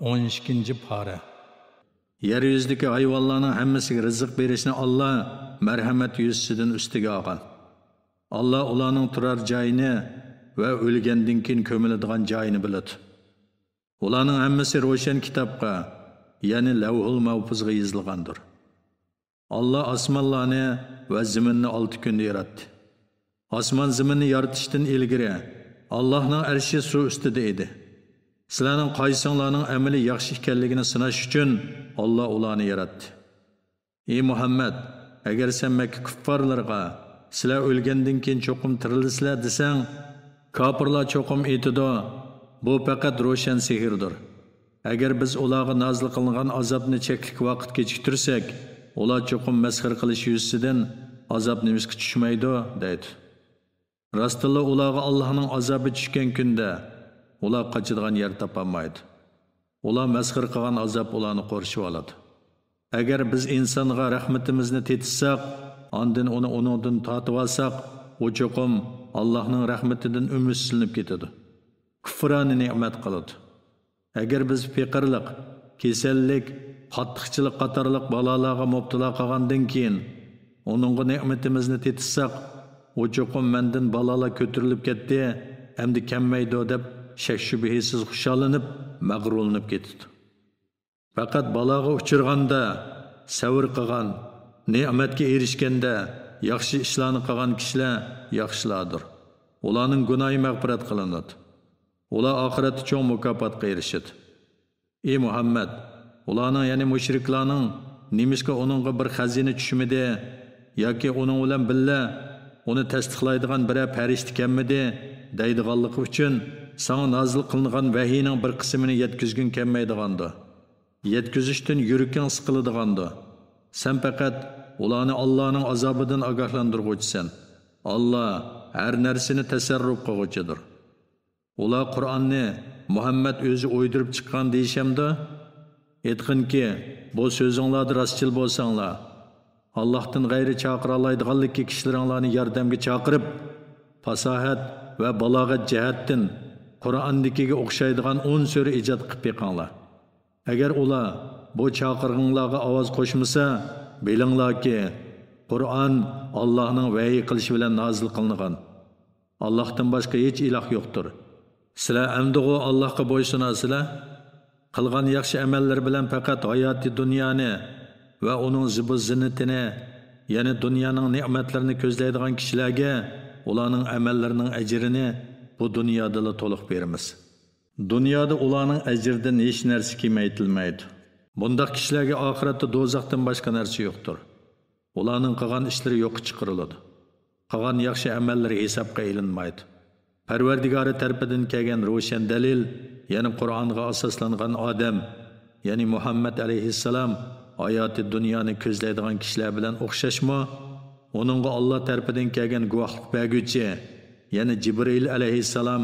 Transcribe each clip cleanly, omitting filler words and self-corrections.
12. para. Yer yüzündeki hayvanlarning hammasiga rizq berishni Allah marhamat yuzasidan ustiga olgan. Allah ularning turar joyini va o'lgandan keyin ko'miladigan joyini biladi. Ularning hammasi ro'shan kitobga, ya'ni Lavhul Mahfuzga yozilgandir. Allah osmonlarni va zaminni 6 kunda yaratdi. Osmon zaminni yaratishdan ilgari Allohning arshi suv ustida edi. Sizlarning qaysinglarning amali yaxshi ekanligini sinash uchun Allah ularni yaratdi. Ey Muhammad, agar sen Makka kuffarlarga sizlar o'lgandan keyin cho'qim tirilsizlar desang, kofirlar cho'qim aytadi, bu faqat ro'shan sehrdir. Agar biz ularga nozil qilingan azobni cheklik vaqt kechiktirsak, ular cho'qim masxir qilish yuzasidan azob nimasiga tushmaydi deydi. Rastilla ularga Allohning azobi tushgan kunda ular qochadigan yer topolmaydi. Ular masxir qilgan azob ularni qo'rishib oladi. Agar biz insonga rahmatimizni tetishsak, ondan uni uningdan tortib olsak, u cho'qim Allohning rahmatidan umidsizinib ketadi. Kufrani ne'mat qiladi. Agar biz faqirlik, kasallik, qattiqchilik qatorliq balolarga mubtalo qilgandan keyin uningga ne'matimizni tetishsak, u cho'qim mendan balolar ko'tarilib ketdi, endi kammaydi deb shak shubhasiz xushallanib, mag'rurlanib ketdi. Faqat baloga uchirganda, savr qilgan, ne'matga erishganda yaxshi ishlarni qilgan kishilar yaxshilardir. Ularning gunohi mag'firat qilinadi. Ular oxiratda cho'ng mukofotga erishadi. Ey Muhammad, ularning ya'ni mushriklarning nimishga uningga bir xazina tushmidi yoki uning bilan billa uni tasdiqlaydigan biror farishta kelmidi deydiganligi uchun sana nozil qilingan vahiyning bir qismini yetkizgun kelmaydigandi. Yetkizishdan yuraking siqiladigandi. Sen faqat ularni Allohning azobidan ogohlantiruvchisan. Allah har narsani tasarruf qiluvchidir. Ular Qur'onni Muhammad o'zi o'ydirib chiqqan deyishamda, aytqinki, bu so'zinglarda rostchil bo'lsanglar, Allohdan g'ayri chaqira oladiganlikka kishilaringlarni yordamga chaqirib, fasohat va balog'at jihatdan Qur'ondagiga o'xshaydigan 10 sura ijod qilib beqinglar. Agar ular bu chaqirg'inglarga ovoz qo'shmasa, bilinglarki, Qur'on Allohning vahiy qilishi bilan nozil qilingan. Allohdan boshqa hech iloh yo'qdir. Sizlar amdig'u Allohga bo'ysunasizlar. Qilgan yaxshi amallar bilan faqat hayoti dunyoni va uning zibu-zinnatini, ya'ni dunyoning ne'matlarini ko'zlaydigan kishilarga ularning amallarining ajrini bu dunyoda to'liq beramiz. Dunyoda ularning ajridan hech narsa kamaytirilmaydi. Bundaq kishilarga oxiratda do'zaxdan boshqa narsa yo'qdir. Ularning qilgan ishlari yo'q chiqariladi. Qilgan yaxshi amallari hisobga ilinmaydi. Parvardigori tarafidan kelgan ro'shan dalil, ya'ni Qur'onga asoslangan odam, ya'ni Muhammad alayhissalom hayoti dunyoni ko'zlaydigan kishilar bilan o'xshashmi? Uningga Alloh tarafidan kelgan guvohlik berguvchi, ya'ni Jibril alayhissalom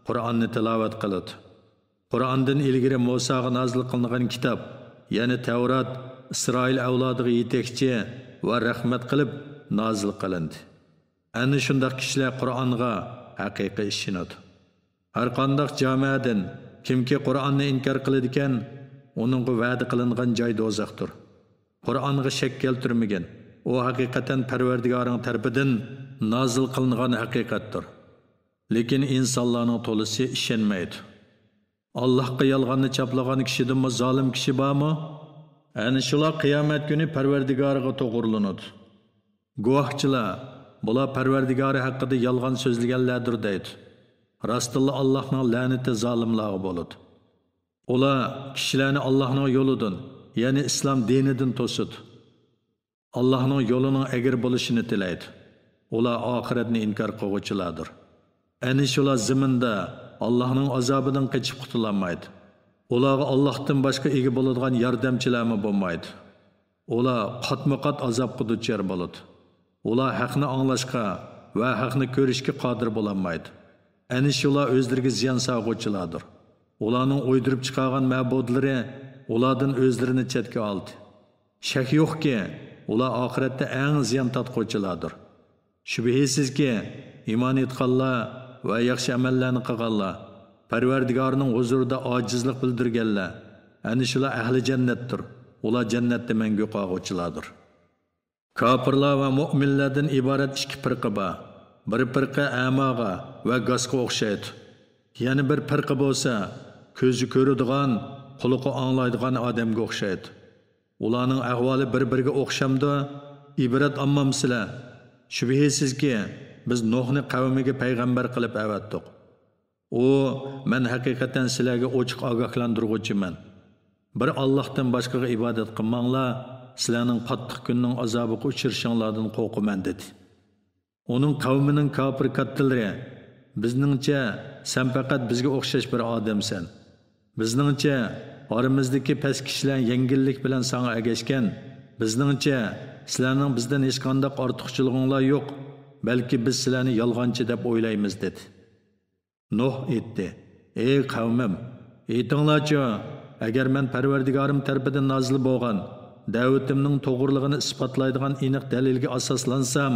Qur'onni tilovat qiladi. Qur'ondan ilgari Musoga nozil qilingan kitob, ya'ni Tavrat Isroil avlodiga yetakchi va rahmat qilib nozil qilindi. Ana shunday kishilar Qur'onga haqiqiy ishonadi. Har qanday jamoadan kimki Qur'onni inkor qiladi ekan, uningga va'da qilingan joy do'zaxdir. Qur'onga shak keltirmagan, u haqiqatan Parvardigorning tarafidan nozil qilingan haqiqatdir. Lekin insonlarning to'lisi ishonmaydi. Allohga yolg'onni chaplagan kishidan zolim kishi bormi? Ana shular qiyomat kuni Parvardigoriga to'g'rilanadi. Guvohchilar bular Parvardigori haqida yolg'on so'zlaganlardir deydi. Rastilla Allohning la'nati zolimlarga bo'ladi. Ular kishilarni Allohning yo'lidan, ya'ni islom dinidan to'sadi. Allohning yo'lining egri bo'lishini tilaydi. Ular oxiratni inkor qiluvchilardir. Ana shular zaminda Allohning azobidan qochib qutulolmaydi. Ularga Allohdan boshqa ega bo'ladigan yordamchilarmi bo'lmaydi. Ular qatma-qat azobga duchor bo'ladi. Ular haqni anglashga va haqni ko'rishga qodir bo'lolmaydi. Ana shular o'zlariga ziyon solg'uvchilardir. Ularning o'ydirib chiqargan ma'budlari ulardan o'zlarini chetga oldi. Shak yo'qki, ular oxiratda eng ziyon tortquchilardir. Shubhisizki, iymon etganlar va yaxshi amallarni qilganlar, Parvardigorning huzurida ojizlik bildirganlar Ani shular ahli jannatdir. Ular jannatda mangu qolg'uvchilardir. Kafirlar va mu'minlardan iborat ikki firqa bor. Bir firqa amaga va gazga o'xshaydi. Yana bir firqa bo'lsa, ko'zi ko'radigan, quloqi anglaydigan odamga o'xshaydi. Ularning ahvoli bir-biriga o'xshamdi. İbrat ammamsizlar. Shubhisizki, biz Nuhni qavmiga payg'ambar qilib avatdik. O, men haqiqatan sizlarga ochiq ogohlantiruvchiman. Bir Allohdan boshqaga ibodat qilmanglar, sizlarning qattiq kunning azobiga uchrashinglardan qo'rqaman dedi. Uning qavmining kofir kattalari, bizningcha sen faqat bizga o'xshash bir odamsan. Bizningcha oramizdagi past kishilar yengillik bilan sana agashgan. Bizningcha sizlarning bizdan hech qanday ortiqchiliginglar yo'q, balki biz sizlarni yolg'onchi deb o'ylaymiz dedi. Nuh aytdi: "Ey qavmim, aytinglarchi, agar men Parvardigorim tarafidan nozil bo'lgan da'vatimning to'g'riligini isbotlaydigan aniq dalilga asoslansam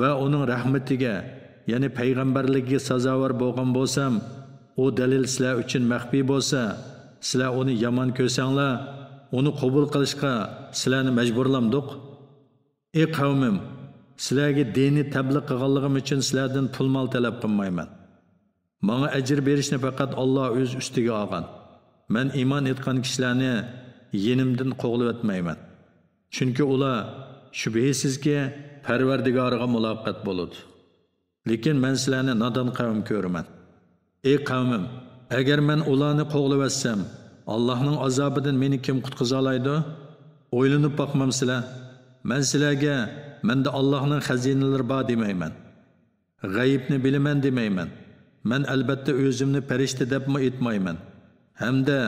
va uning rahmatiga, ya'ni payg'ambarligiga sazovor bo'lgan bo'lsam, o dalil sizlar uchun maxfiy bo'lsa, sizlar uni yomon ko'rsanglar, uni qabul qilishga sizlarni majburlamdik. Ey qavmim, sizlarga dini tabliq qilganligim uchun sizlardan pul mol talab qilmayman. Menga ajr berishni faqat Alloh o'z ustiga olgan. Men iymon etgan kishilarni yenimdan qo'g'lab etmayman. Chunki ular shubhisizki Parvardigoriga muloqot bo'ladi. Lekin men sizlarni nodon qavm ko'raman. Ey qavmim, agar men ularni qo'g'lab etsam, Allohning azobidan meni kim qutqiza oladi? O'ylanib boqmamsizlar. Men sizlarga menda Allohning xazinalari bor demayman. G'ayibni bilaman demayman. Men albatta o'zimni farishta debmi aytmayman. Hamda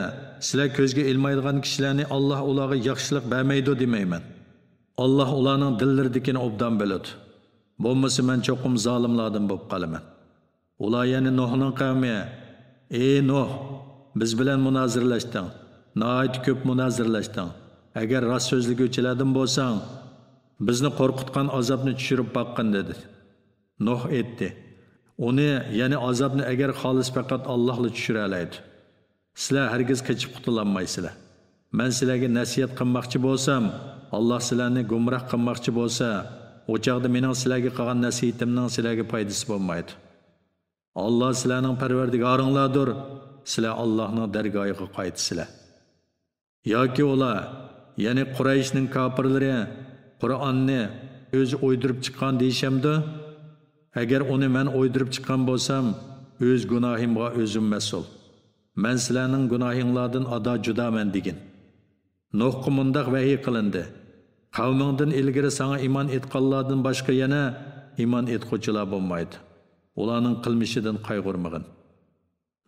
sizlar ko'zga ilmaydigan kishilarni Alloh ularga yaxshilik bermaydi demayman. Alloh ularning dillaridagini obdan biladi. Bo'lmasa men cho'qim zolimlardan bo'lib qolaman. Ular yana Nuhning qavmi: "Ey Nuh, biz bilan munozirlashding. Nihoyat ko'p munozirlashding. Agar rost so'zliguvchilardan bo'lsang, bizni qo'rqitgan azobni tushirib boqqin" dedi. Nuh aytdi: "Uni, ya'ni azobni agar xolis faqat Allohla tushira oladi. Sizlar hargiz qochib qutulolmaysizlar. Men sizlarga nasihat qilmoqchi bo'lsam, Alloh sizlarni gumroh qilmoqchi bo'lsa, o'chaqda mening sizlarga qilgan nasihatimning sizlarga foydasi bo'lmaydi. Alloh sizlarning Parvardigoringlardir. Sizlar Allohning dargohiga qaytsizlar." Yoki ular, ya'ni Qurayshning kofirlari Qur'onni o'zi o'ydirib chiqqan deyishamdi? Agar uni men o'ydirib chiqqan bo'lsam, o'z gunohimga o'zim mas'ul. Men sizlarning gunohinglardan ado judaman degin. Nuhga mundaq vahiy qilindi: "Qavmingdan ilgari sana iymon etganlardan boshqa yana iymon etquchilar bo'lmaydi. Ularning qilmishidan qayg'urmagin.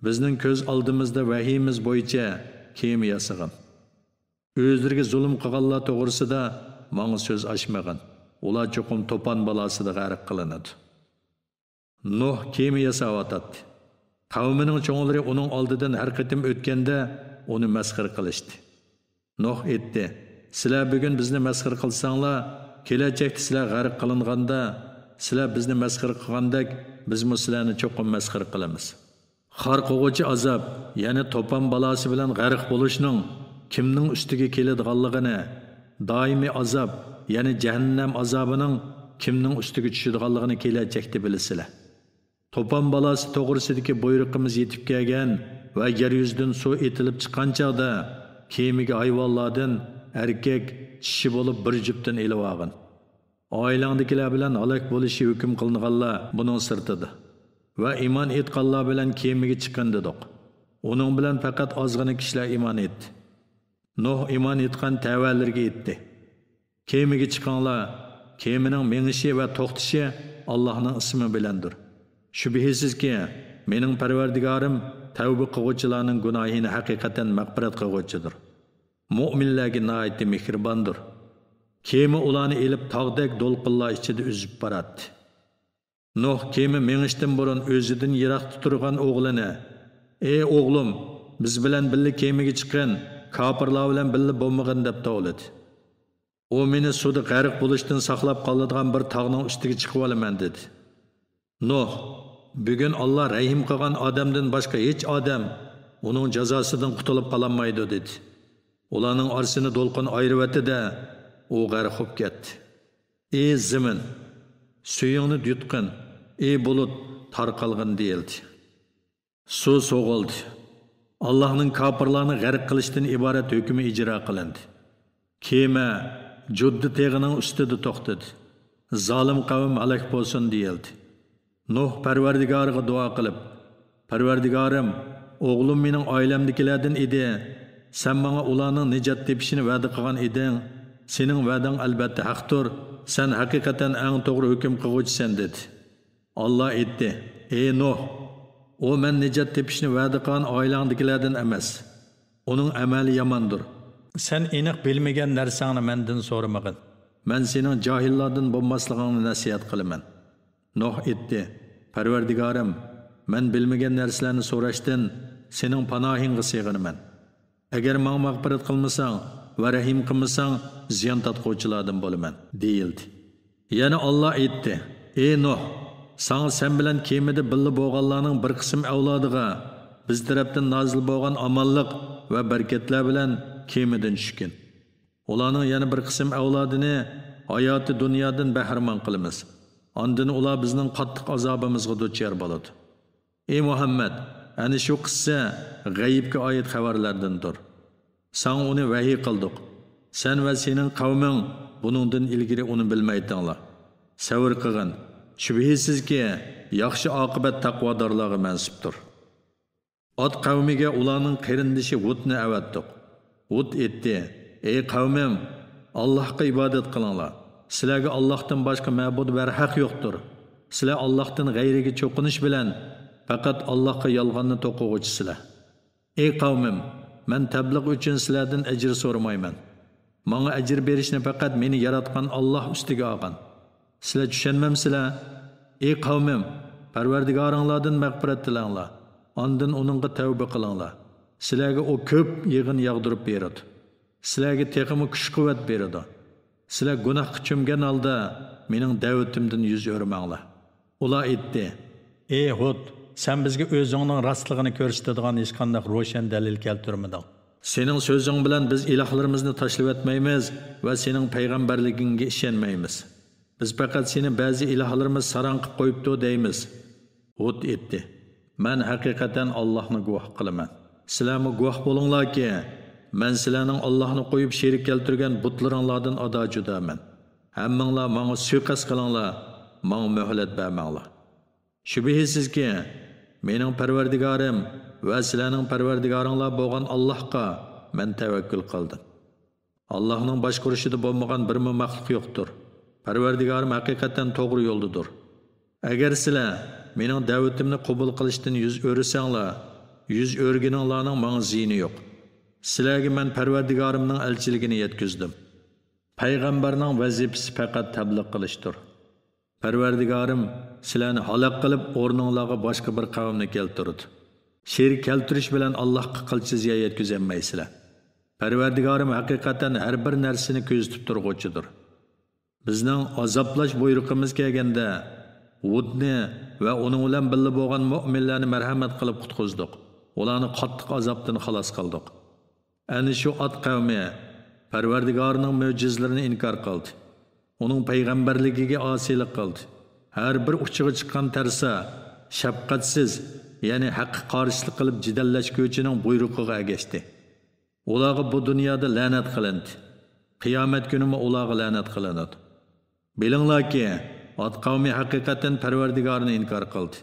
Bizning ko'z oldimizda vahiyimiz bo'yicha kiyim yasag'in. O'zlariga zulm qilganlar to'g'risida menga so'z ochmagin. Ular cho'qim to'pon balosida g'arq qilinadi." Nuh kiyim yasayotdi. Qavmining cho'nglari uning oldidan har qatim o'tganda uni masxir qilishdi. Nuh aytdi: "Sizlar bugun bizni masxir qilsanglar, kelajakda sizlar g'arq qilinganda, sizlar bizni masxir qilgandek, biz sizlarni cho'qim masxir qilamiz. Xor qog'uvchi azob, ya'ni to'pon balosi bilan g'arq bo'lishning kimning ustiga keladiganligini, doimiy azob, ya'ni jahannam azobining kimning ustiga tushadiganligini kelajakda bilasizlar. To'pon balosi to'g'risidagi buyruqimiz yetib kelgan va yer yuzidan suv etilib chiqqan chog'da kemiga hayvonlardan erkak kishi bo'lib bir juftdan elib olgin. Oilangdagilar bilan halok bo'lishi hukm qilinganlar buning sirtida. Va iymon etganlar bilan kemiga chiqqan dedik. Uning bilan faqat ozgina kishilar iymon etdi. Nuh iymon etgan tavallarga aytdi: "Kemiga chiqinglar. Kemining mengishi va to'xtishi Allohning ismi bilandir. Shubhisizki, mening Parvardigorim tavba qiluvchilarning gunohini haqiqatan mag'firat qiluvchidir. Mu'minlarga nihoyat mehribondir." Kemi ularni elib tog'dek do'lqinlar ichida uzib boradi. Nuh kemi mengishdan burun o'zidan yiroqda turgan o'g'lini: "Ey o'g'lim, biz bilan birga kemiga chiqin, kofirlar bilan birga bo'lmag'in" deb tavladi. "U meni suvda g'arq bo'lishdan saqlab qoladigan bir tog'ning ustiga chiqib olaman" dedi. Nuh: "Bugun Alloh rahim qilgan odamdan boshqa hech odam uning jazosidan qutulib qololmaydi" dedi. Ularning orasini do'lqin ayirvatdi-da, u g'arq bo'lib ketdi. Ey zamin, suyingni yutqin, ey bulut tarqalg'in deyildi. Suv so'g'ildi. Allohning kofirlarni g'arq qilishdan iborat hukmi ijro qilindi. Kema Juddi teg'ining ustida to'xtadi. Zolim qavm halok bo'lsin deyildi. Nuh Parvardigoriga duo qilib, Parvardigorim, o'g'lim mening oilamdagilardan edi. Sen menga ularning najot tepishini va'da qilgan eding. Sening va'dang albatta haqdir. Sen haqiqatan eng to'g'ri hukm qiluvchisan dedi. Alloh aytdi: "Ey Nuh, o men najot tepishni va'da qilgan oilangdagilardan emas. Uning amali yomondir. Sen aniq bilmagan narsangni mendan so'ramagin. Men sening johillardan bo'lmasligingni nasihat qilaman." Nuh aytdi: "Parvardigorim, men bilmagan narsalarni so'rashdan sening panohingga sig'inaman. Agar menga mag'firat qilmasang va rahim qilmasang, ziyon tatquvchilardan bo'laman" deyildi. Yana Alloh aytdi: "Ey Nuh, sen bilan kemada birga bo'lganlarning bir qism avlodiga biz tarafdan nozil bo'lgan omonlik va barakatlar bilan kemadan tushgin. Ularning yana bir qism avlodini hayoti dunyodan bahramon qilamiz. Ondan ular bizning qattiq azobimizga duchor bo'ladi." Ey Muhammad, ana shu qissa g'ayibga oid xabarlardandir. Sen uni vahiy qildik. Sen va sening qavming buningdan ilgari uni bilmaydinglar. Savr qilgin. Shubhisizki, yaxshi oqibat taqvodorlarga mansubdir. Ot qavmiga ularning qarindishi Hudni avatdik. Hud aytdi: "Ey qavmim, Allohga ibodat qilinglar. Sizlarga Allohdan boshqa ma'bud var haq yo'qdir. Sizlar Allohdan g'ayriga cho'qinish bilan faqat Allohga yolg'onni to'quvchisizlar. Ey qavmim, men tabliğ uchun sizlardan ajr so'ramayman. Menga ajr berishni faqat meni yaratgan Alloh ustiga olgan. Sizlar tushunmamsizlar? Ey qavmim, Parvardigoringlardan mag'firat tilanglar. Ondan uningga tavba qilinglar. Sizlarga o ko'p yig'in yog'dirib beradi. Sizlarga texmi kuch-quvvat beradi. Sizlar gunohga cho'mgan holda mening da'vatimdan yuz o'rmanglar." Ular aytdi: "Ey Hud, sen bizga o'zingning rostligini ko'rsatadigan hech qanday ro'shan dalil keltirmading. Sening so'zing bilan biz ilohlarimizni tashlab etmaymiz va sening payg'ambarligingga ishonmaymiz. Biz faqat seni ba'zi ilohlarimiz saron qilib qo'yibdi deymiz." Hud aytdi: "Men haqiqatan Allohni guvoh qilaman. Sizlarmi guvoh bo'linglarki, men sizlarning Allohni qo'yib sherik keltirgan butlaringlardan ado judaman. Hammanglar menga suiqasd qilinglar, menga muhlat bermanglar. Shubhisizki, mening Parvardigorim va sizlarning Parvardigoringlar bo'lgan Allohga men tavakkul qildim. Allohning boshqarishida bo'lmagan bir maxluq yo'qdir. Parvardigorim haqiqatan to'g'ri yo'ldadir. Agar sizlar mening da'vatimni qabul qilishdan yuz o'rsanglar, yuz o'rgininglarning menga ziyni yo'q. Sizlarga men Parvardigorimning elchiligini yetkazdim. Payg'ambarning vazifasi faqat tabliğ qilishdir. Parvardigorim sizlarni halok qilib o'rninglarga boshqa bir qavmni keltirdi. Sherik keltirish bilan Allohga qilchi ziyo yetkazolmaysizlar. Parvardigorim haqiqatan har bir narsani ko'zitib turg'uchidir. Bizning azoblash buyruqimiz kelganda Hudni va uning bilan birga bo'lgan mu'minlarni marhamat qilib qutqizdik. Ularni qattiq azobdan xalos qildik. Ana shu Ad qavmi Parvardigorining mo'jizalarini inkor qildi. Uning payg'ambarligiga osiylik qildi. Har bir uchiga chiqqan tarsa shafqatsiz, ya'ni haqqa qarshilik qilib jidallashguvchining buyrug'iga ergashdi. Ularga bu dunyoda la'nat qilindi. Qiyomat kunida ularga la'nat qilinadi. Bilinglarki, Ad qavmi haqiqatan Parvardigorni inkor qildi.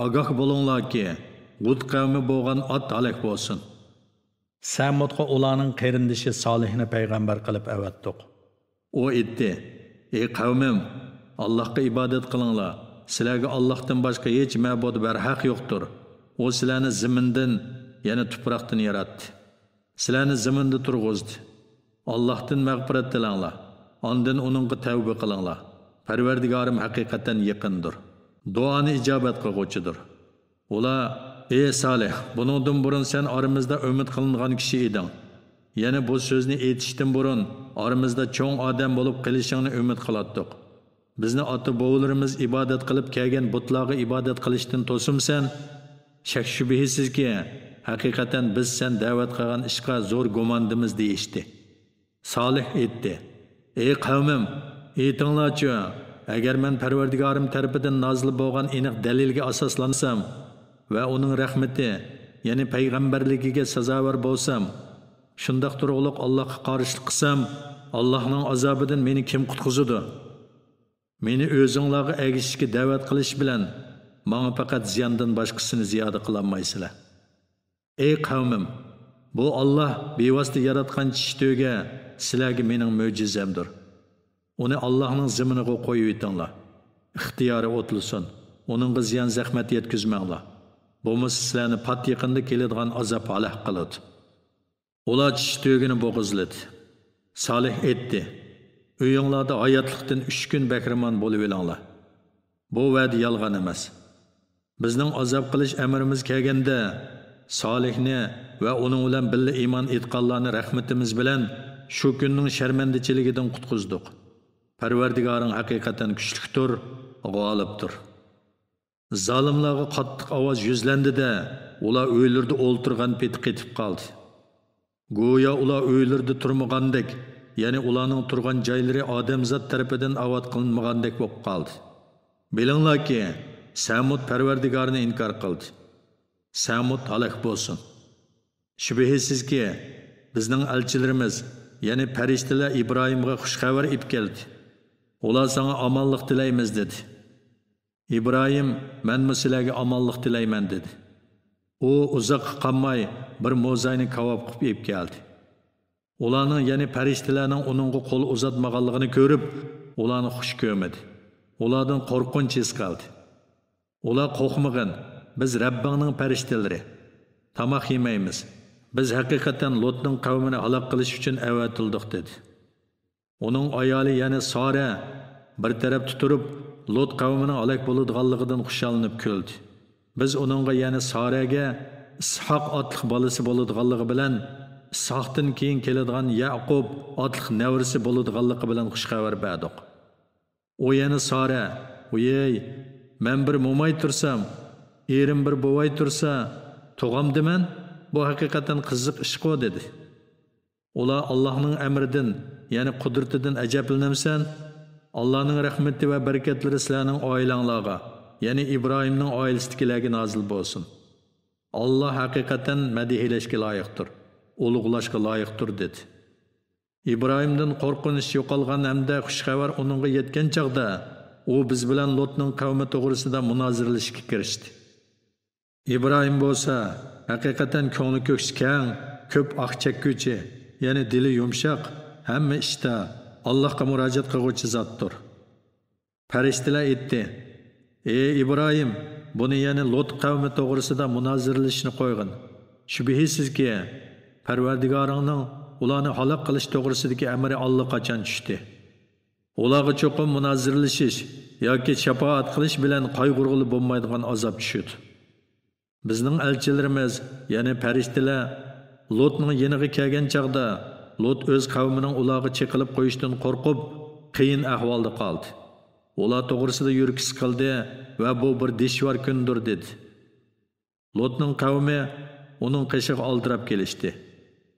Ogoh bo'linglarki, Hud qavmi bo'lgan Ad halok bo'lsin. Samudga ularning qarindishi Solihni payg'ambar qilib avatdik. U aytdi: "Ey qavmim, Allohga ibodat qilinglar. Sizlarga Allohdan boshqa hech ma'bud var haq yo'qdir. U sizlarni zamindan, yana tuproqdan yaratdi. Sizlarni zaminda turg'izdi. Allohdan mag'firat tilanglar. Ondan uningga tavba qilinglar. Parvardigorim haqiqatan yaqindir. Duoni ijobat qilguvchidir." Ular: "Ey Solih, buningdan burun sen aramizda umid qilingan kishi eding. Yana bu so'zni aytishdan burun aramizda cho'ng odam bo'lib qilishingni umid qilatdik. Bizni ota-bobolarimiz ibodat qilib kelgan butlarga ibodat qilishdan to'simsan? Shak shubhisizki, haqiqatan biz sen da'vat qilgan ishqa zo'r gumondimiz deyishdi. Solih aytdi: Ey qavmim, aytinglarchi, agar men Parvardigorim tarafidan nozil bo'lgan aniq dalilga asoslansam va uning rahmati, ya'ni payg'ambarligiga sazovor bo'lsam, shundoq turug'liq Allohga qarshilik qilsam, Allohning azobidan meni kim qutqizadi? Meni o'zinglarga agishishga da'vat qilish bilan menga faqat ziyondan boshqasini ziyoda qilolmaysizlar. Ey qavmim, bu Alloh bevosita yaratgan tishto'ga sizlarga mening mo'jizamdir. Uni Allohning ziminiga qo'yib etinglar. İxtiyori o'tilsin. Uningga ziyon zahmat yetkazmanglar. Bo'lmasa sizlarni pat yaqinda keladigan azob haloq qiladi. Ular tishto'gini bo'g'izladi. Solih aytdi: Uyinglarda hayotlikdan 3 kun bakramon bo'lib olinglar. Bu va'da yolg'on emas. Bizning azob qilish amrimiz kelganda Solihni va uning bilan birga iymon etganlarni rahmatimiz bilan shu kunning sharmandichiligidan qutqizdik. Parvardigoring haqiqatan kuchlidir, g'olibdir. Zolimlarga qattiq ovoz yuzlandi-da, ular o'ylarda o'ltirgan peti ketib qoldi. Go'yo ular o'ylarda turmagandek, ya'ni ularning turgan joylari odamzot tarafidan avod qilinmagandek bo'lib qoldi. Bilinglarki, Samud Parvardigorini inkor qildi. Samud halok bo'lsin. Shubhisizki, bizning elchilarimiz, ya'ni farishtalar Ibrohimga xush xabar olib keldi. Ular sana amonlik tilaymiz dedi. İbrahim, men sizlarga amonlik tilayman dedi. U uzoq qolmay bir mo'zayni kavob qilib keldi. Ularning, ya'ni farishtalarning uningga qo'l uzatmaganligini ko'rib, ularni xush ko'rmadi. Ulardan qo'rqinch his qildi. Ular qo'rqmagan, biz Rabbingning farishtalari. Tamoq yemaymiz. Biz haqiqatan Lotning qavmini halok qilish uchun avatildik dedi. Uning ayoli, ya'ni Sora, bir tarafda turib Lot qavmining halok bo'ladiganligidan xushallanib kuldi. Biz uningga, ya'ni Soraga Ishoq otliq bolasi bo'ladiganligi bilan Ishoqdan keyin keladigan Yaqub otliq nevrisi bo'ladiganligi bilan xush xabar berdik. O, ya'ni Sora, "Uyey, men bir mo'may tursam, erim bir bovay tursa, tug'amdiman? Bu haqiqatan qiziq ish-ku" dedi. Ular Allohning amridan, ya'ni qudratidan ajablanamsan? Allah'ın rahmeti ve bereketleri sizlerinin oilanglarga, yani İbrahim'nin oilasidagilarga nozil bo'lsin. Allah hakikaten madihilashga loyiqdir, ulug'lashga loyiqdir dedi. İbrahim'dan qo'rqinish yo'qolgan hamda xushxabar uningga yetgan chaqda, u biz bilan Lotning qavmi to'g'risida munoziralashga kirishdi. İbrahim bo'lsa, hakikaten ko'ngli ko'ksi keng, ko'p oq chekkuchi, ya'ni dili yumshoq, hamma ishda Allah'a müracaat qiluvchi zotdir. Farishtalar aytdi: "Ey İbrahim, buni ya'ni Lot qavmi to'g'risida munoziralashni qo'ygin. Shubhisizki, Parvardigoringning ularni halok qilish to'g'risidagi amri allaqachon tushdi. Ularga cho'qim munoziralashish yoki shafaat qilish bilan qayg'urg'ili bo'lmaydigan azob tushdi." Bizning elchilarimiz, ya'ni farishtalar Lotning yeniga kelgan chaqda Lot o'z qavmining ularga cheqilib qo'yishdan qo'rqib, qiyin ahvolda qoldi. Ular to'g'risida yurgisi qildi va bu bir dishvar kundir dedi. Lotning qavmi uning qishig'i oldirab kelishdi.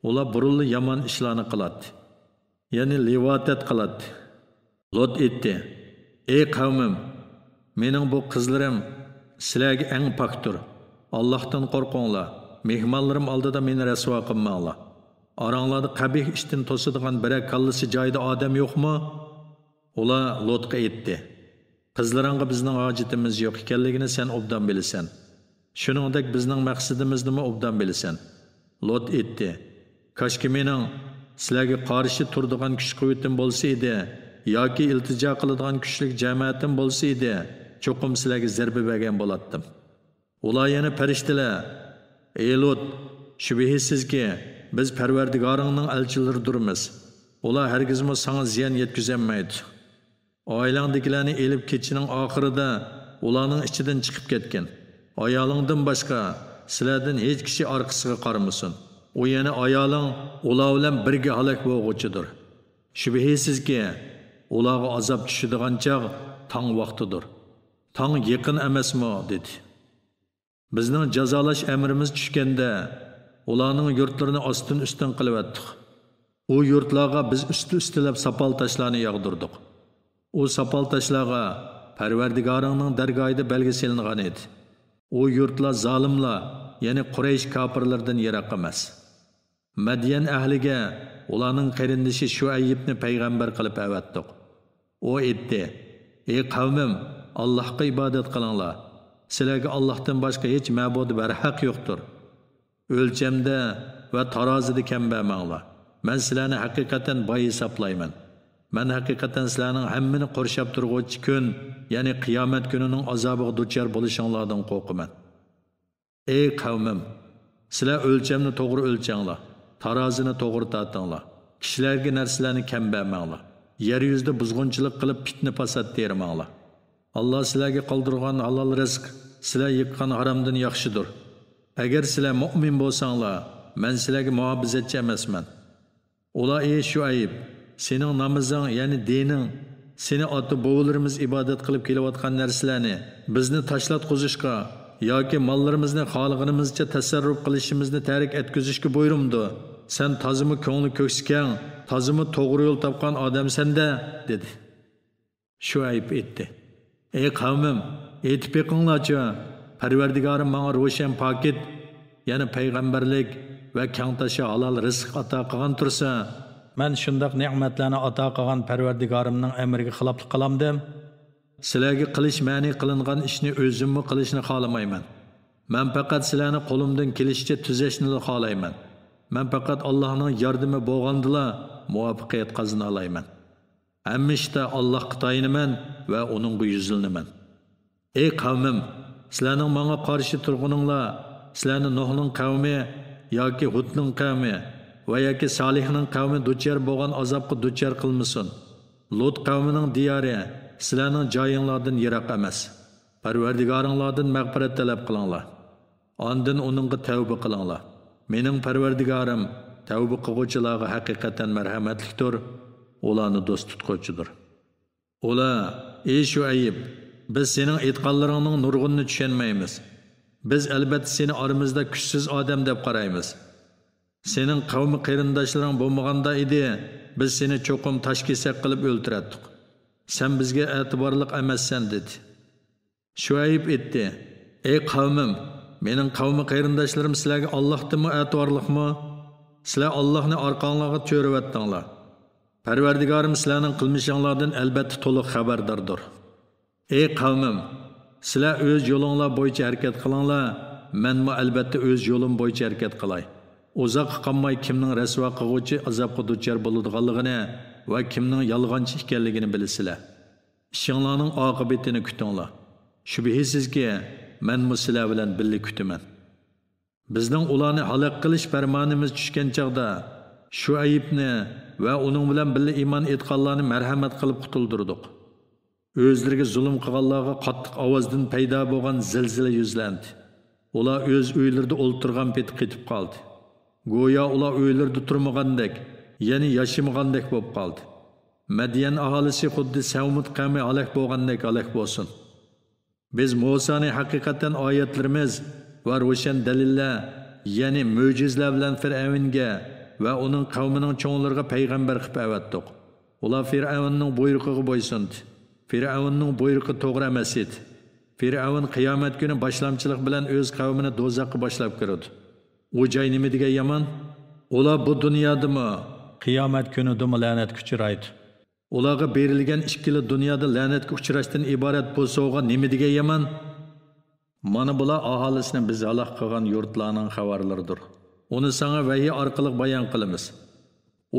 Ular burunli yomon ishlarni qiladi, ya'ni livotat qiladi. Lot aytdi: "Ey qavmim, mening bu qizlarim sizlarga eng pokdir. Allohdan qo'rqinglar. Mehmonlarim oldida meni rasvo qilmanglar. Aranglarda qabih ishdan to'sadigan birak kallasi joyida odam yo'qmi?" Ular Lotga aytdi: "Qizlaringga bizning hojatimiz yo'q ekanligini sen obdan bilasan. Shuningdek bizning maqsadimizni obdan bilasan." Lot aytdi: "Kashki mening sizlarga qarshi turadigan kuch-quvvatim bo'lsa edi, yoki iltijo qiladigan kuchlik jamoatim bo'lsa edi, cho'qim sizlarga zarba bergan bo'lardim." Ular yana farishtalar: "Ey Lot, shubhisizki biz Parvardigoringning elchilaridirmiz. Ular hargizmi sana ziyon yetkazolmaydi. Oilangdagilarni elib kechining oxirida ularning ichidan chiqib ketgan. Ayolingdan boshqa sizlardan hech kishi orqasiga qaramasin. U yana ayoling ular bilan birga halok bo'lguchidir. Shubhisizki ularga azob tushadigan chaq tong vaqtidir. Tong yaqin emasmi?" dedi. Bizning jazolash amrimiz tushganda ularning yurtlarini ostin-ustin qilib atdik. U yurtlarga biz üstü-üstülab sapal taşlarını yağdırdık. O sapal taşlarga Parvardigarının dargohida belgi silingan edi. O yurtlar zalimlar, yani Quraysh kafirlardan yiroq emas. Madyan ahliga ularning qarindishi Shuaybni payg'ambar qilib avatdik. O aytdi: "Ey qavmim, Allohga ibodat qilinglar. Sizlarga Allohdan boshqa hech ma'bud barhaq yo'qdir. O'lchamda va tarozida kambamanglar. Men sizlarni haqiqatan boy hisoblayman. Men haqiqatan sizlarning hammani qurshab turg'uvchi kun, ya'ni qiyomat kunining azobiga duchor bo'lishinglardan qo'rqaman. Ey qavmim, sizlar o'lchamni to'g'ri o'lchanglar, tarozini to'g'ri tortinglar. Kishilarga narsalarni kambamanglar. Yer yuzida buzg'unchilik qilib fitna fasod termanglar. Alloh sizlarga qoldirgan halol rizq, sizlar yiqqan haromdan yaxshidir. Agar sizlar mu'min bo'lsanglar, men sizlarga muhofizatchi emasman." Ular: "Ey Shuayb, sening namozing, ya'ni dining, seni ota bobolarimiz ibodat qilib kelayotgan narsalarni bizni tashlatqizishga yoki mollarimizni xohlaganimizcha tasarruf qilishimizni tarik etkazishga buyurumdi. Sen tozimi ko'ngli ko'kskan, tozimi to'g'ri yo'l topgan odamsan-da", dedi. Shuayb aytdi: "Ey qavmim, aytib beqinglarchi, Parvardigorim menga ro'shan pokit, ya'ni payg'ambarlik va kangtashi halol rizq ato qilgan tursa, men shundoq ne'matlarni ato qilgan Parvardigorimning amriga xiloflik qilamdim. Sizlarga qilish ma'ni qilingan ishni o'zimmi qilishni xohlamayman. Men faqat sizlarni qo'limdan kelishicha tuzashni xohlayman. Men faqat Allohning yordami bo'lgandila muvaffaqiyat qozona olayman. Hamma ishda Allohga tayinaman va uningga yuzlanaman. Ey qavmim, sizlarning menga qarshi turguninglar, sizlarni Nuhning qavmi yoki Hudning qavmi va yoki Solihning qavmi duchor bo'lgan azobga duchor qilmasin. Lut qavmining diyori sizlarning joyinglardan yiroq emas. Parvardigoringlardan mag'firat talab qilinglar. Ondan uningga tavba qilinglar. Mening Parvardigorim tavba qiluvchilarga haqiqatan marhamatlikdir, ularni do'st tutquchidir." Ular: "Ey Shuayb, biz sening aytganlaringning nurg'unini tushunmaymiz. Biz albatta seni aramizda kuchsiz odam deb qaraymiz. Sening qavmi qarindoshlaring bo'lmaganda edi, biz seni cho'qim tashkesak qilib o'ltirardik. Sen bizga e'tiborliq emassan", dedi. Shuayb aytdi: "Ey qavmim, mening qavmi qarindoshlarim sizlarga Allohdimi e'tiborliqmi? Sizlar Allohni orqanglarga cho'rivatdinglar. Parvardigorim sizlarning qilmishinglardan albatta to'liq xabardordir. Ey qavmim, sizlar o'z yo'linglar bo'yicha harakat qilinglar, menmi albatta o'z yo'lim bo'yicha harakat qilay. Uzoq qolmay kimning rasvo qiluvchi azobga duchor bo'ladiganligini va kimning yolg'onchi ekanligini bilasizlar. Ishinglarning oqibatini kutinglar. Shubhisizki, menmi sizlar bilan birga kutaman." Bizning ularni halok qilish farmonimiz tushgan chaqda Shuaybni va uning bilan birga iymon etganlarni marhamat qilib qutuldirdik. O'zlariga zulm qilganlarga qattiq ovozdan paydo bo'lgan zilzila yuzlandi. Ular o'z uylarida o'ltirgan pet qetib qoldi. Go'yo ular uylarida turmagandek, ya'ni yashamagandek bo'lib qoldi. Madyan aholisi xuddi Savmud qavmi halok bo'lgandek halok bo'lsin. Biz Musoni haqiqatan oyatlarimiz va ro'shan dalillar, ya'ni mo'jizalar bilan Fir'avnga va uning qavmining cho'nglariga payg'ambar qilib avatdik. Ular Fir'avnning buyrug'iga bo'ysundi. Fir'avnning buyrug'i to'g'ri emas edi. Fir'avn qiyomat kuni boshlamchilik bilan o'z qavmini do'zaxga boshlab kirdi. U joy nima degan yomon? Ular bu dunyodami, qiyomat kunida la'natga uchraydi. Ularga berilgan ikkili dunyoda la'natga uchrashdan iborat bu sovg'a nima degan yomon? Mana bular aholisini biz halok qilgan yurtlarning xabarlaridir. Uni sana vahiy orqali bayon qilamiz.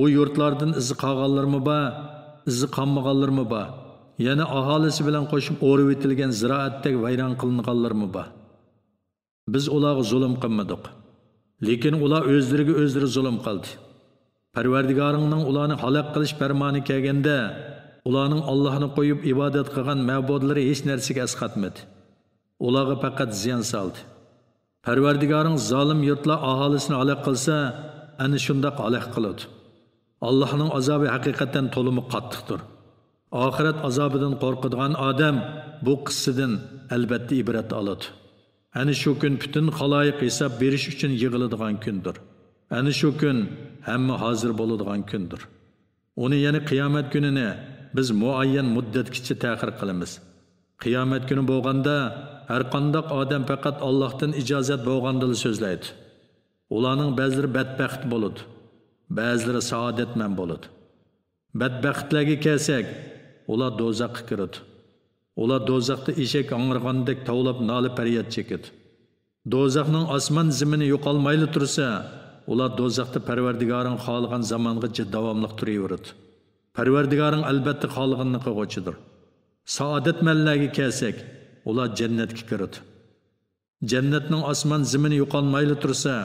U yurtlardan izi qolganlarmi bor, izi qolmaganlarmi bor? Yana aholisi bilan qo'shib o'rib etilgan ziroatdagi vayron qilinganlarmi bor? Biz ularga zulm qilmadik. Lekin ular o'zlariga o'zlari zulm qildi. Parvardigoringning ularni halok qilish farmoni kelganda, ularning Allohni qo'yib ibodat qilgan ma'budlari hech narsaga asqatmadi. Ularga faqat ziyon soldi. Parvardigoring zolim yurtlar aholisini halok qilsa, ana shundoq halok qiladi. Allohning azobi haqiqatan to'limi qattiqdir. Oxirat azobidan qo'rqadigan odam bu qissadan albatta ibrat oladi. Ana shu kun bütün xaloyiq hisob berish uchun yig'iladigan kundir. Ana shu kun hamma hozir bo'ladigan kundir. Uni ya'ni qiyomat kunini biz muayyan muddatgacha ta'xir qilamiz. Qiyomat kuni bo'lganda har qanday odam faqat Allohdan ijozat bo'lganda so'zlaydi. Ularning ba'zilari badbaxt bo'ladi, ba'zilari saodatman bo'ladi. Badbaxtlarga kelsak, ular do'zaxga kiradi. Ular do'zaxda eshak ang'irgandek tovlab noli faryod chekadi. Do'zaxning osmon zimini yo'qolmayli tursa, ular do'zaxda Parvardigoring xohlagan zamongacha davomli turaveradi. Parvardigoring albatta xohlaganini qilg'uchidir. Saodatmanlarga kelsak, ular jannatga kiradi. Jannatning osmon zimini yo'qolmayli tursa,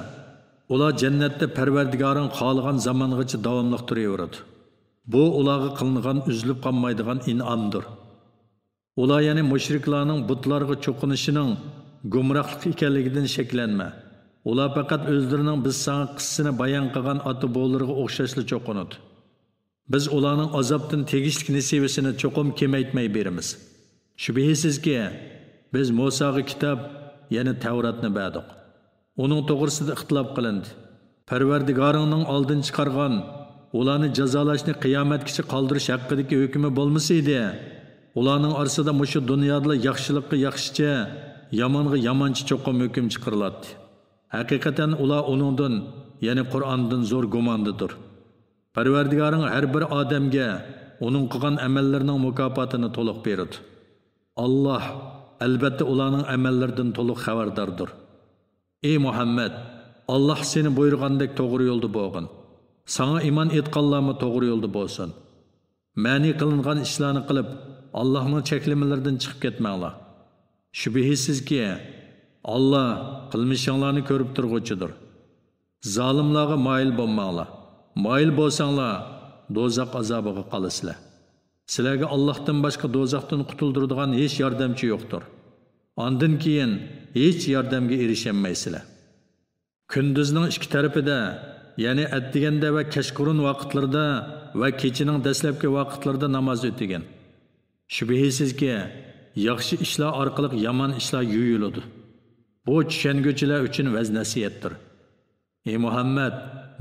ular jannatda Parvardigoring xohlagan zamongacha davomli turaveradi. Bu ularga qilingan uzilib qolmaydigan in'omdir. Ular ya'ni mushriklarning butlarga cho'qinishining gumrohlik ekanligidan shaklanma. Ular faqat o'zlarining biz sana qissini bayon qilgan ota-bobolarga o'xshashli cho'qinadi. Biz ularning azobdan tegishli nasibasini cho'qim kemaytmay beramiz. Shubhisizki, biz Musoga kitob, ya'ni Tavratni berdik. Uning to'g'risida ixtilof qilindi. Parvardigoringning oldin chiqargan ularni jazolashni qiyomatgacha qoldirish haqidagi hukmi bo'lmasa edi, ularning orasida mushu dunyoda yaxshilikqa yaxshicha, yomonga yomoncha cho'qim hukm chiqariladi. Haqiqatan ular uningdan, ya'ni Qur'ondan zo'r gumondadir. Parvardigoring har bir odamga uning qilgan amallarining mukofotini to'liq beradi. Alloh albatta ularning amallaridan to'liq xabardordir. Ey Muhammad, Alloh seni buyurgandek to'g'ri yo'lda bo'lgin. Sana iman etganlarga to'g'ri yo'lda bo'lsin. Ma'ni qilingan ishlarni qilib, Allohning cheklamalaridan chiqib ketmanglar. Shubhisizki, Alloh qilmishinglarni ko'rib turg'uchidir. Zolimlarga moyil bo'lmanglar. Moyil bo'lsanglar, do'zax azobiga qolasizlar. Sizlarga Allohdan boshqa do'zaxdan qutuldiradigan hech yordamchi yo'qdir. Ondan keyin hech yordamga erishaolmaysizlar. Kunduzning ikki tarafida, ya'ni atdiganda va kashqurun vaqtlarda va kechining dastlabki vaqtlarida namoz o'tigan. Shubhisizki, yaxshi ishlar orqali yomon ishlar yuyiladi. Bu tushunguchilar uchun vaz nasiyatdir. Ey Muhammad,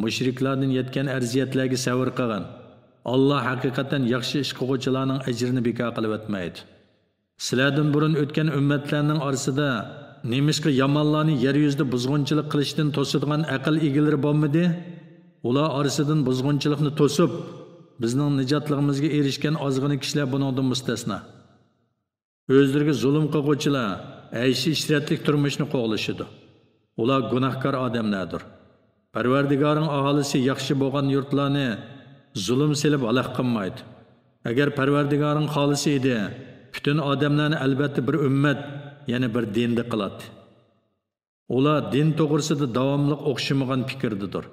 mushriklarning yetgan arziyatlarga sabr qilgan. Alloh haqiqatan yaxshi ish qiluvchilarning ajrini bekor qilib o'tmaydi. Sizlardan burun o'tgan ummatlarning orasida nemishqa yomonlarni yer yuzida buzg'unchilik qilishdan to'sadigan aql egalari bo'lmadi? Ular orasidan buzg'unchilikni to'sib, bizning nijotligimizga erishgan ozg'ina kishilar buningdan mustasno. O'zlariga zulm qiluvchilar ayshi ishratlik turmushni qo'g'lashidi. Ular gunohkor odamlardir. Parvardigoring aholisi yaxshi bo'lgan yurtlarni zulm silib halaq qilmaydi. Agar Parvardigoring xolisi edi, bütün odamlarni albatta bir ummat, ya'ni bir dinda qiladi. Ular din to'g'risida davomli o'xshamagan fikrdidir.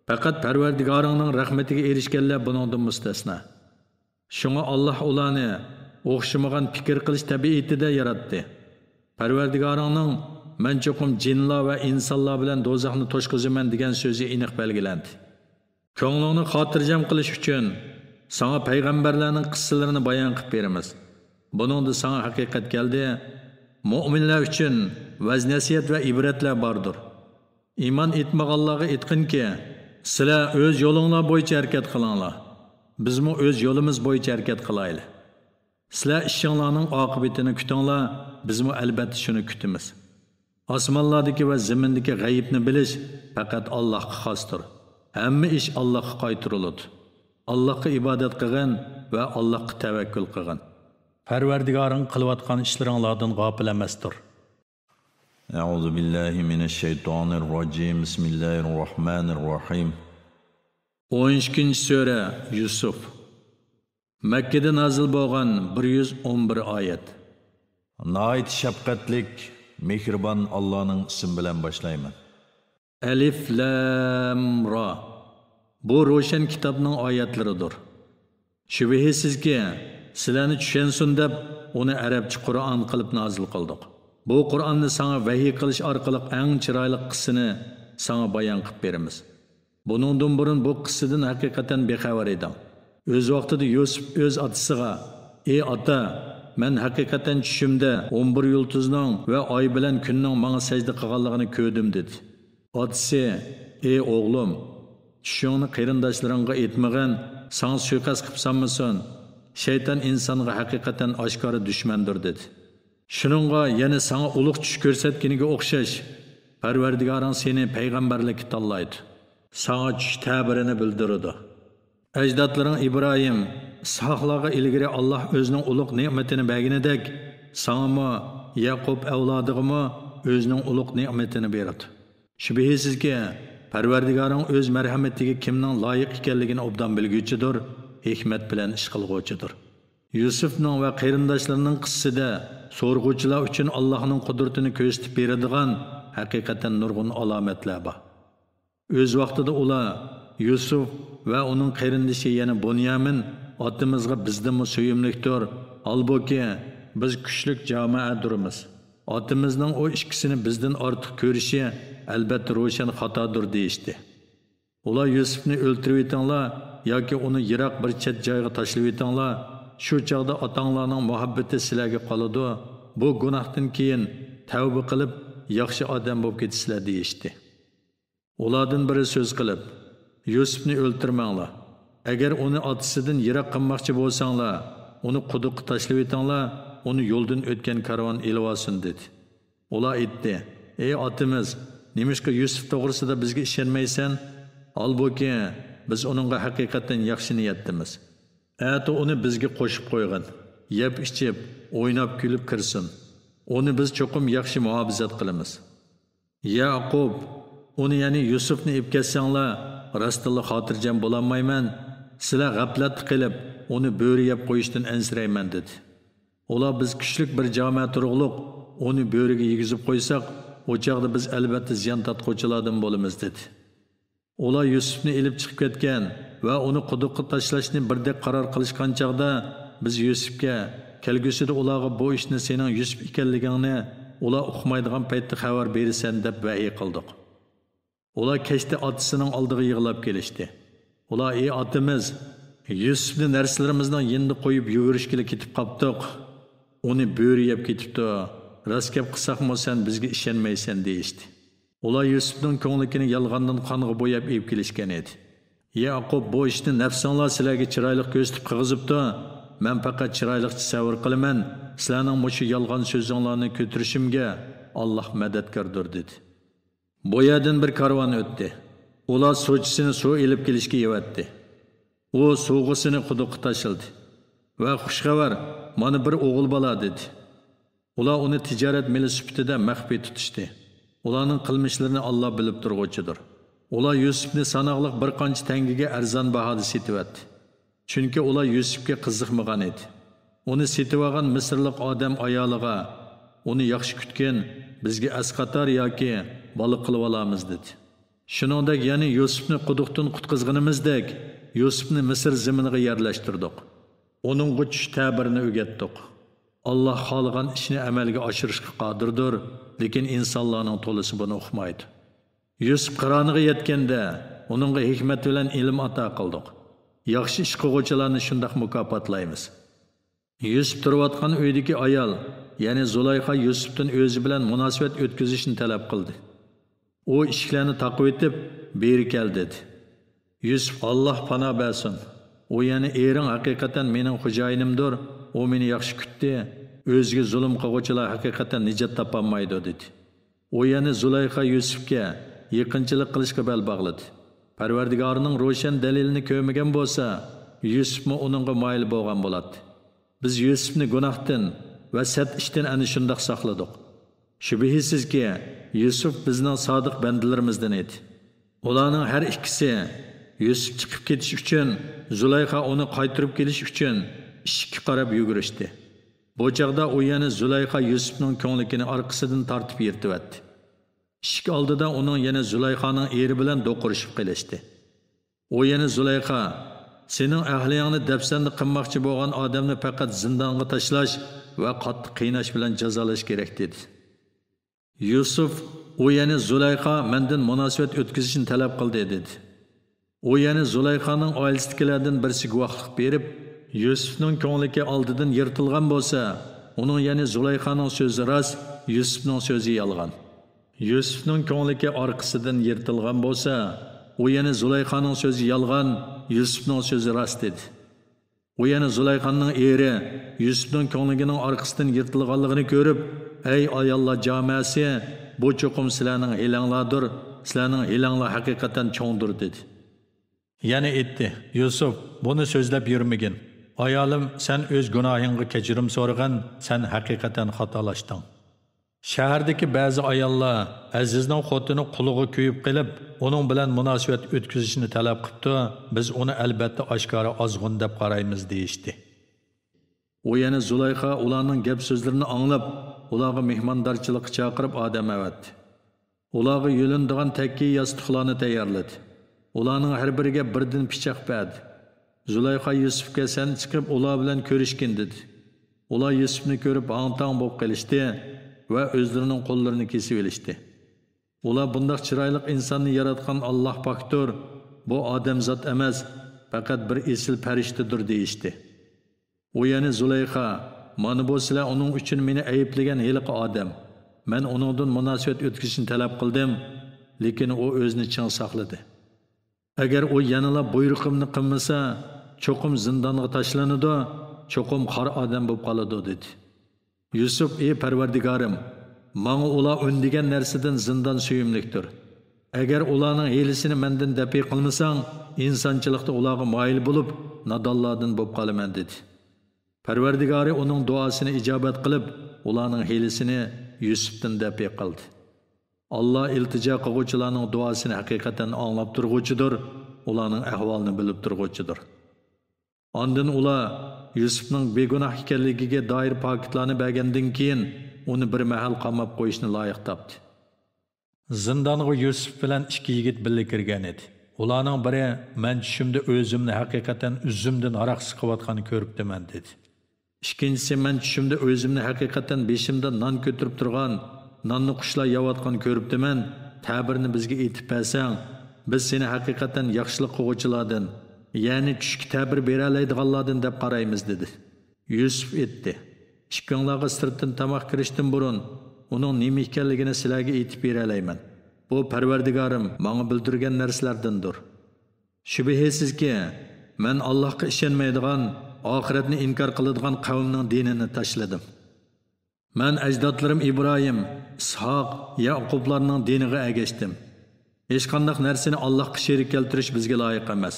Faqat Parvardigoringning rahmatiga erishganlar buningdan mustasno. Shunga Alloh ularni o'xshamagan fikr qilish tabiatida yaratdi. Parvardigoringning "Men cho'qim jinlar va insonlar bilan do'zaxni to'shqizaman" degan so'zi aniq belgilandi. Ko'nglingni xotirjam qilish uchun sana payg'ambarlarning qissalarini bayon qilib beramiz. Buningda sana haqiqat keldi. Mu'minlar uchun vaz nasiyat va ibratlar bordir. Iymon etmaganlarga aytqinki, sizlar o'z yo'linglar bo'yicha harakat qilinglar. Bizmi o'z yo'limiz bo'yicha harakat qilaylik. Sizlar ishinglarning oqibatini kutinglar, bizmi albatta shuni kutamiz. Osmonlardagi va zamindagi g'aybni bilish faqat Allohga xosdir. Hamma ish Allohga qaytariladi. Allohga ibodat qilgan va Allohga tavakkul qilgan. Parvardigoring qilayotgan ishlaringlardan g'ofil emasdir. A'udhu billahi minash shaytonir rojim. Bismillahirrohmanirrohim. 12-sura Yusuf. Makkada nazil bo'lgan 111 oyat. Nayt shafqatlik, mehribon Allohning ismi bilan boshlayman. Alif Lam Ra. Bu ro'shan kitobning oyatlaridir. Shubhisizki, sizlarni tushunsin deb uni arabcha Qur'on qilib nazil qildik. Bu Qur'onni sana vahiy qilish orqali eng chiroyli qissani sana bayon qilib beramiz. Buningdan burun bu qissadan haqiqatan bexabar edim. O'z vaqtida Yusuf o'z otasiga: "Ey ota, men haqiqatan tushimda 11 yulduzning va oy bilan kunning menga sajda qilganligini ko'rdim dedi. Otasi, ey o'g'lim, tushingni qarindoshlaringga aytmagan, sana suiqasd qilsanmisan? Shayton insonga haqiqatan oshkora dushmandir dedi. Shuningga yana sana ulug' tush ko'rsatganiga o'xshash Parvardigoring seni payg'ambarlikka tanlaydi. Sana tush ta'birini bildiradi. Ajdodlaring Ibrohim, Ishoqlarga ilgari Alloh o'zining ulug' ne'matini berganidek, sana Yaqub avlodiga o'zining ulug' ne'matini beradi. Shubhisizki, Parvardigoring o'z marhamatiga kimning loyiq ekanligini obdan bilguchidir, hikmat bilan ish qilguvchidir. Yusufning va qarindoshlarining qissasida so'rg'uvchilar uchun Allohning qudratini ko'rsatib beradigan haqiqatan nurg'un alomatlar bor. O'z vaqtida ular Yusuf va uning qarindoshi yana Bunyamin otamizga bizdinmi suyimlikdir. Albuki biz kuchlik jamoadirmiz. Otamizning o ikkisini bizdan ortiq ko'rishi albatta ro'shan xatodir deyishdi. Ular Yusufni o'ltirib etinglar yoki uni yiroq bir chet joyga tashlab etinglar. Shu chaqda otanglarning muhabbati sizlarga qoladi. Bu gunohdan keyin tavba qilib yaxshi odam bo'lib ketisizlar deyishdi. Ulardan biri so'z qilib, Yusufni o'ltirmanglar. Agar uni otasidan yiroq qilmoqchi bo'lsanglar, uni quduqqa tashlab etinglar, uni yo'ldan o'tgan karvon elib olsin dedi. Ular aytdi: "Ey otamiz, nimishqa Yusuf to'g'risida bizga ishonmaysan? Albuki biz uningga haqiqatan yaxshi niyatdamiz. Ati uni bizga qo'shib qo'ygan. Yeb ichib, o'ynab kulib kirsin. Uni biz cho'qim yaxshi muhofazat qilamiz." Yaqub, uni ya'ni Yusufni ib ketsanglar, rastilla xotirjam bo'lolmayman. Sizlar g'aflat qilib, uni bo'ri yeb qo'yishdan ansirayman dedi. Ular biz kuchlik bir jamoa turug'liq, uni bo'riga yegizib qo'ysak, o chaqda biz albatta ziyon tatquvchilardan bo'lamiz dedi. Ular Yusufni ilib chiqib ketgan va uni quduqqa tashlashni birdek qaror qilishgan chaqda biz Yusufga kelgusida ularga bu ishni sening Yusuf ekanligingni ular uqmaydigan paytda xabar berasan deb va'iy qildik. Ular kechda otasining oldiga yig'lab kelishdi. Ular: "Ey otamiz, Yusufni narsalarimizning yindi qo'yib yugurishga ketib qopdiq. Uni bo'ri yeb ketibdi. Rost gap qilsaqmi sen bizga ishonmaysan" deyishdi. Ular Yusufning ko'ngligini yolg'ondan qonga bo'yab ib kelishgan edi. Yaqub bu ishni nafsinglar sizlarga chiroyli ko'rsatib qilg'izibdi. Men faqat chiroyli tasavvur qilaman. Sizlarning mushu yolg'on so'zinglarni ko'tirishimga Alloh madadkordir dedi. Bu yerdan bir karvon o'tdi. Ular suvchisini suv elib kelishga yevatdi. U suvg'isini quduqqa tashildi va xushxabar, mana bir o'g'il bola dedi. Ular uni tijorat meli sifatida maxfiy tutishdi. Ularning qilmishlarini Alloh bilib turg'uchidir. Ular Yusufni sanoqliq bir qancha tangiga arzon bahoda setivatdi. Chunki ular Yusufga qiziqmagan edi. Uni setib olgan Misrlik odam ayoliga, uni yaxshi kutgan, bizga asqatar yoki baliq qilib olamiz dedi. Shuningdek, ya'ni Yusufni quduqdan qutqizganimizdek, Yusufni Misr zaminiga yerlashtirdik. Uning tush ta'birini o'rgatdik. Alloh xohlagan ishni amalga oshirishga qodirdir, lekin insonlarning to'lisi buni uqmaydi. Yusuf qironiga yetganda uningga hikmat bilan ilm ato qildik. Yaxshi ish qiluvchilarni shundoq mukofotlaymiz. Yusuf turayotgan uydagi ayol, ya'ni Zulayxa Yusufdan o'zi bilan munosabat o'tkazishni talab qildi. U ishlarni taqib etib, beri kel dedi. Yusuf: "Alloh panoh bersin. U ya'ni ering haqiqatan mening xo'jayinimdir. O meni yaxshi kutdi. O'ziga zulm qiluvchilar haqiqatan nijot topolmaydi" dedi. O ya'ni Zulayxa Yusufga yaqinchilik qilishga bel bog'ladi. Parvardigorning ro'shan dalilini ko'rmagan bo'lsa, Yusufmi uningga moyil bo'lgan bo'ladi. Biz Yusufni gunohdan va sat ishdan ana shundoq saqladik. Shubhisizki, Yusuf bizning sodiq bandalarimizdan edi. Ularning har ikkisi Yusuf chiqib ketish uchun, Zulayxa uni qaytarib kelish uchun ishga qarab yugurishdi. Bu chaqda u yana Zulayxa Yusufning ko'ngligini orqasidan tortib yirtibdi. Ishik oldida uning yana Zulayxaning eri bilan do'qirishib qilishdi. U yana Zulayxa: "Sening ahlingni dafsanda qilmoqchi bo'lgan odamni faqat zindonga tashlash va qattiq qiynash bilan jazolash kerak" dedi. Yusuf: "U yana Zulayxa mendan munosabat o'tkazishni talab qildi" dedi. U yana Zulayxaning oilasidagilardan birisi guvohlik berib, Yusufning ko'ngligi oldidan yirtilgan bo'lsa, Onun yani Zulayxaning sözü rost, Yusufning sözü yolg'on. Yusufning ko'ngligi orqasidan yirtilgan bo'lsa, u yana Zulayxaning sözü yolg'on, Yusufning sözü rost dedi. U yana Zulayxaning eri Yusufning ko'ngligining orqasidan yirtilganligini ko'rib, "Ey ayollar jamoasi, bu cho'qim sizlarning hilanglardir, sizlarning hilanglar haqiqatan cho'ngdir" dedi. Yana aytdi: "Yusuf, buni so'zlab yurmagin. Ayolim, sen o'z gunohingga kechirim so'ragan, sen haqiqatan xatolashding." Shahardagi ba'zi ayollar Azizning xotini qulig'i kuyib qilib, uning bilan munosabat o'tkazishni talab qilibdi. Biz uni albatta oshkora ozg'un deb qaraymiz deyishdi. U yana Zulayxa ularning gap so'zlarini anglab, ularga mehmondorchilikka chaqirib odam avatdi. Ularga yo'lindigan takki yostiqlarni tayyorladi. Ularning har biriga birdan pichoq berdi. Zulayxa Yusufga sen chiqib ular bilan ko'rishgin dedi. Ular Yusufni ko'rib hang-tang bo'lib qolishdi va o'zlarining qo'llarini kesib olishdi. Ular bundoq chiroyli insonni yaratgan Alloh pokdir, bu odamzod emas, faqat bir esil farishtadir deyishdi. U yana Zulayxa, "Mana bu sizlar uning uchun meni ayblagan heliqi odam. Men uningdan munosabat o'tkazishni talab qildim, lekin u o'zini chin saqladi. Agar u yanala buyruqimni qilmasa, cho'qim zindonga tashlanadi, cho'qim qor odam bo'lib qoladi" dedi. Yusuf: "Ey Parvardigorim, menga ular o'ndigan narsadan zindon suyimlikdir. Agar ularning hilisini mendan dafi qilmasang, insonchilikda ularga moyil bo'lib, nodonlardan bo'lib qolaman" dedi. Parvardigori uning duosini ijobat qilib, ularning hilisini Yusufdan dafi qildi. Allah iltijo qiluvchilarning duosini haqiqatan anglab turg'uchidir, ularning ahvolini bilib turg'uchidir. Ondan ular Yusufning begunoh ekanligiga doir paketlarni bergandan keyin uni bir mahal qamab qo'yishni loyiq topdi. Zindonga Yusuf bilan ikki yigit birga kirgan edi. Ularning biri "Men tushimda o'zimni haqiqatan uzumdan aroq siqayotganini ko'ribdiman" dedi. Ikkinchisi "Men tushimda o'zimni haqiqatan beshimda non ko'tarib turgan, nonni qushlar yeyotgan ko'ribdiman. Ta'birni bizga aytib bersang, biz seni haqiqatan yaxshilik qiluvchilardan, ya'ni tushki ta'bir bera oladiganlardan deb qaraymiz" dedi. Yusuf aytdi: "Ikkinglarga sirtdan tamoq kirishdan burun uning nima ekanligini sizlarga aytib bera olmayman. Bu Parvardigorim menga bildirgan narsalardandir. Shubhisizki, men Allohga ishonmaydigan, oxiratni inkor qiladigan qavmning dinini tashladim. Men ajdodlarim Ibrohim, Ishoq, Yaqublarning diniga ergashdim. Hech qanday narsani Allohga sherik keltirish bizga loyiq emas.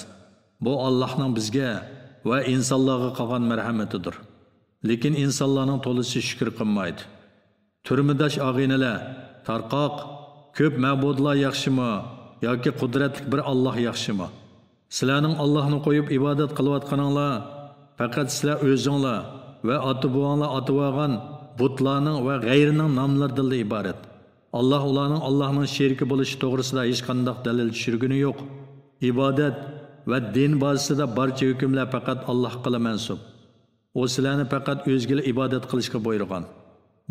Bu Allohning bizga va insonlarga qilgan marhamatidir. Lekin insonlarning to'lisi shukr qilmaydi. Turmudosh og'inalar, tarqoq, ko'p ma'budlar yaxshimi yoki qudratli bir Alloh yaxshimi? Sizlarning Allohni qo'yib ibodat qilayotganinglar faqat sizlar o'zinglar va ota-bobonglar atib olgan butlarning va g'ayrining nomlaridan iborat. Alloh ularning Allohning sheriki bo'lishi to'g'risida hech qanday dalil tushirgani yo'q. Ibodat va din bazasida barcha hukmlar faqat Allohga mansub. O sizlarni faqat o'zgaga ibodat qilishga buyurgan.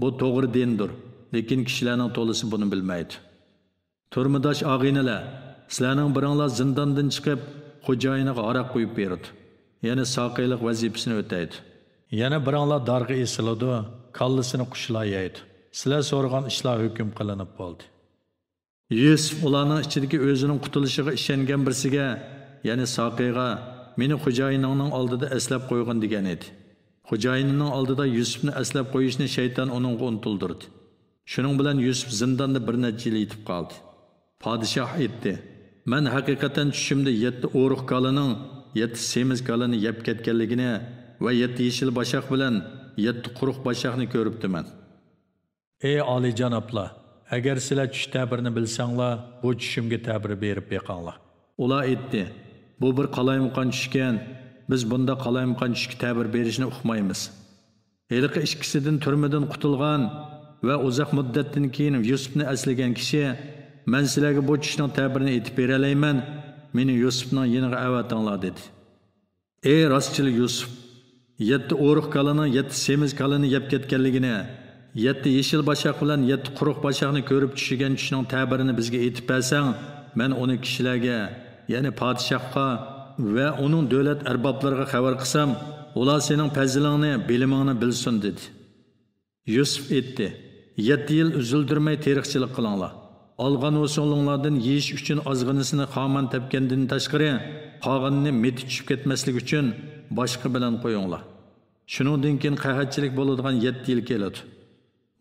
Bu to'g'ri dindir, lekin kishilarning to'lisi buni bilmaydi. Turmudosh og'inalar, sizlarning biringlar zindondan chiqib, xo'jayiniga aroq qo'yib berdi. Yana soqiylik vazifasini o'taydi. Yana biringlar darg'a esiladi, kallasini qushlar yeydi. Sizlar so'ragan ishlar hukm qilinib bo'ldi. Yusuf ularning ichidagi o'zining qutulishiga ishongan birsiga, ya'ni soqiyga, "Meni xo'jayiningning oldida aslab qo'ygan" degan edi. Xo'jayinining oldida Yusufni aslab qo'yishni shayton uningga unutildirdi. Shuning bilan Yusuf zindonda bir necha yil yetib qoldi. Podshoh aytdi: "Men haqiqatan tushimda 7 o'riq kalining 7 semiz kalini yeb ketganligini va 7 yeshil bashaq bilan 7 quruq bashaqni ko'ribdiman." Ey olijanoblar, agar sizlar tush ta'birini bilsanglar, bu tushimga ta'bir berib beqinglar. Ular aytdi: "Bu bir qalaymaqon tushgan. Biz bunda qalaymaqon tushga ta'bir berishni uqmaymiz." Heliqi ikkisidan turmadan qutulgan va uzoq muddatdan keyin Yusufni aslagan kishi, "Men sizlarga bu tushning ta'birini aytib bera olmayman. Meni Yusufning yeniga avatinglar" dedi. Ey rostchil Yusuf, 7 o'riq kalini 7 semiz kalini yeb ketganligini, 7 yeshil bashaq bilan 7 quruq bashaqni ko'rib tushigan tushning ta'birini bizga aytib bersang, men uni kishilarga, ya'ni podshohga va uning davlat arboblariga xabar qilsam, ular sening fazilingni, bilimingni bilsin dedi. Yusuf aytdi: 7 yil uzildirmay teriqchilik qilinglar. Algan o'sonlardan yeyish uchun ozg'inisini xoman tepgandan tashqari, qolganini meti tushib ketmaslik uchun boshqa bilan qo'yinglar. Shuningdan keyin qahatchilik bo'ladigan 7 yil keladi.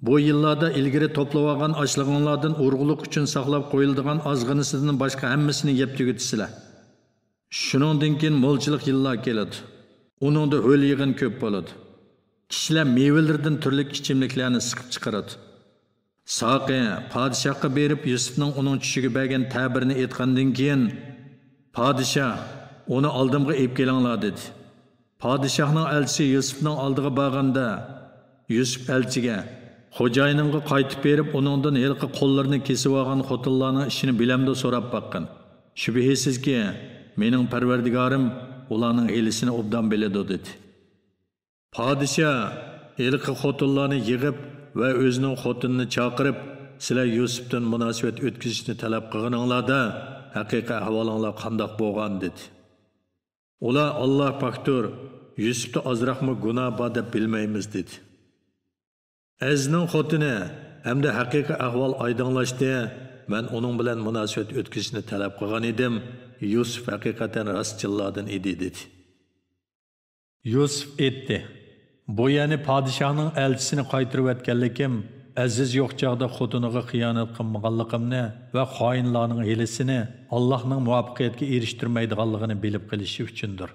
Bu yillarda ilgari to'plab olgan ochlig'inglardan urug'lik uchun saqlab qo'yiladigan ozg'inisidan boshqa hammasini yeb tugatisizlar. Shuningdan keyin mo'lchilik yillar keladi. Uningda ho'l yig'in ko'p bo'ladi. Kishilar mevalardan turli ichimliklarni siqib chiqaradi. Saqi podshohga berib Yusufning uning tushiga bergan ta'birini aytgandan keyin podshoh uni oldimga olib kelinglar dedi. Podshohning elchisi Yusufning oldiga borganda Yusuf elchiga xo'jayinimga qaytib berib uningdan yilqi qo'llarini kesib olgan xotinlarning ishini bilamda so'rab baqqan. Shubhisizki mening parvardigorim ularning hilisini obdan biladi dedi. Podshoh yilqi xotinlarni yig'ib va o'zining xotinini chaqirib, sizlar Yusufdan munosabat o'tkazishni talab qilganinglarda haqiqiy ahvolinglar qandoq bo'lgan dedi. Ular Alloh paktur Yusufda ozroqmi gunoh bor deb bilmaymiz dedi. Azning xotini hamda haqiqiy ahvol oydinlashdi. Men uning bilan munosabat o'tkazishni talab qilgan edim. Yusuf haqiqatan rostchillardan edi dedi. Yusuf aytdi: Bu yani podshohning elchisini qaytirib etganlikim, aziz yo'q chog'da xotiniga xiyonat qilmaganligimni va xoinlarning hilisini Allohning muvaffaqiyatga erishtirmaydiganligini bilib qilishi uchundir.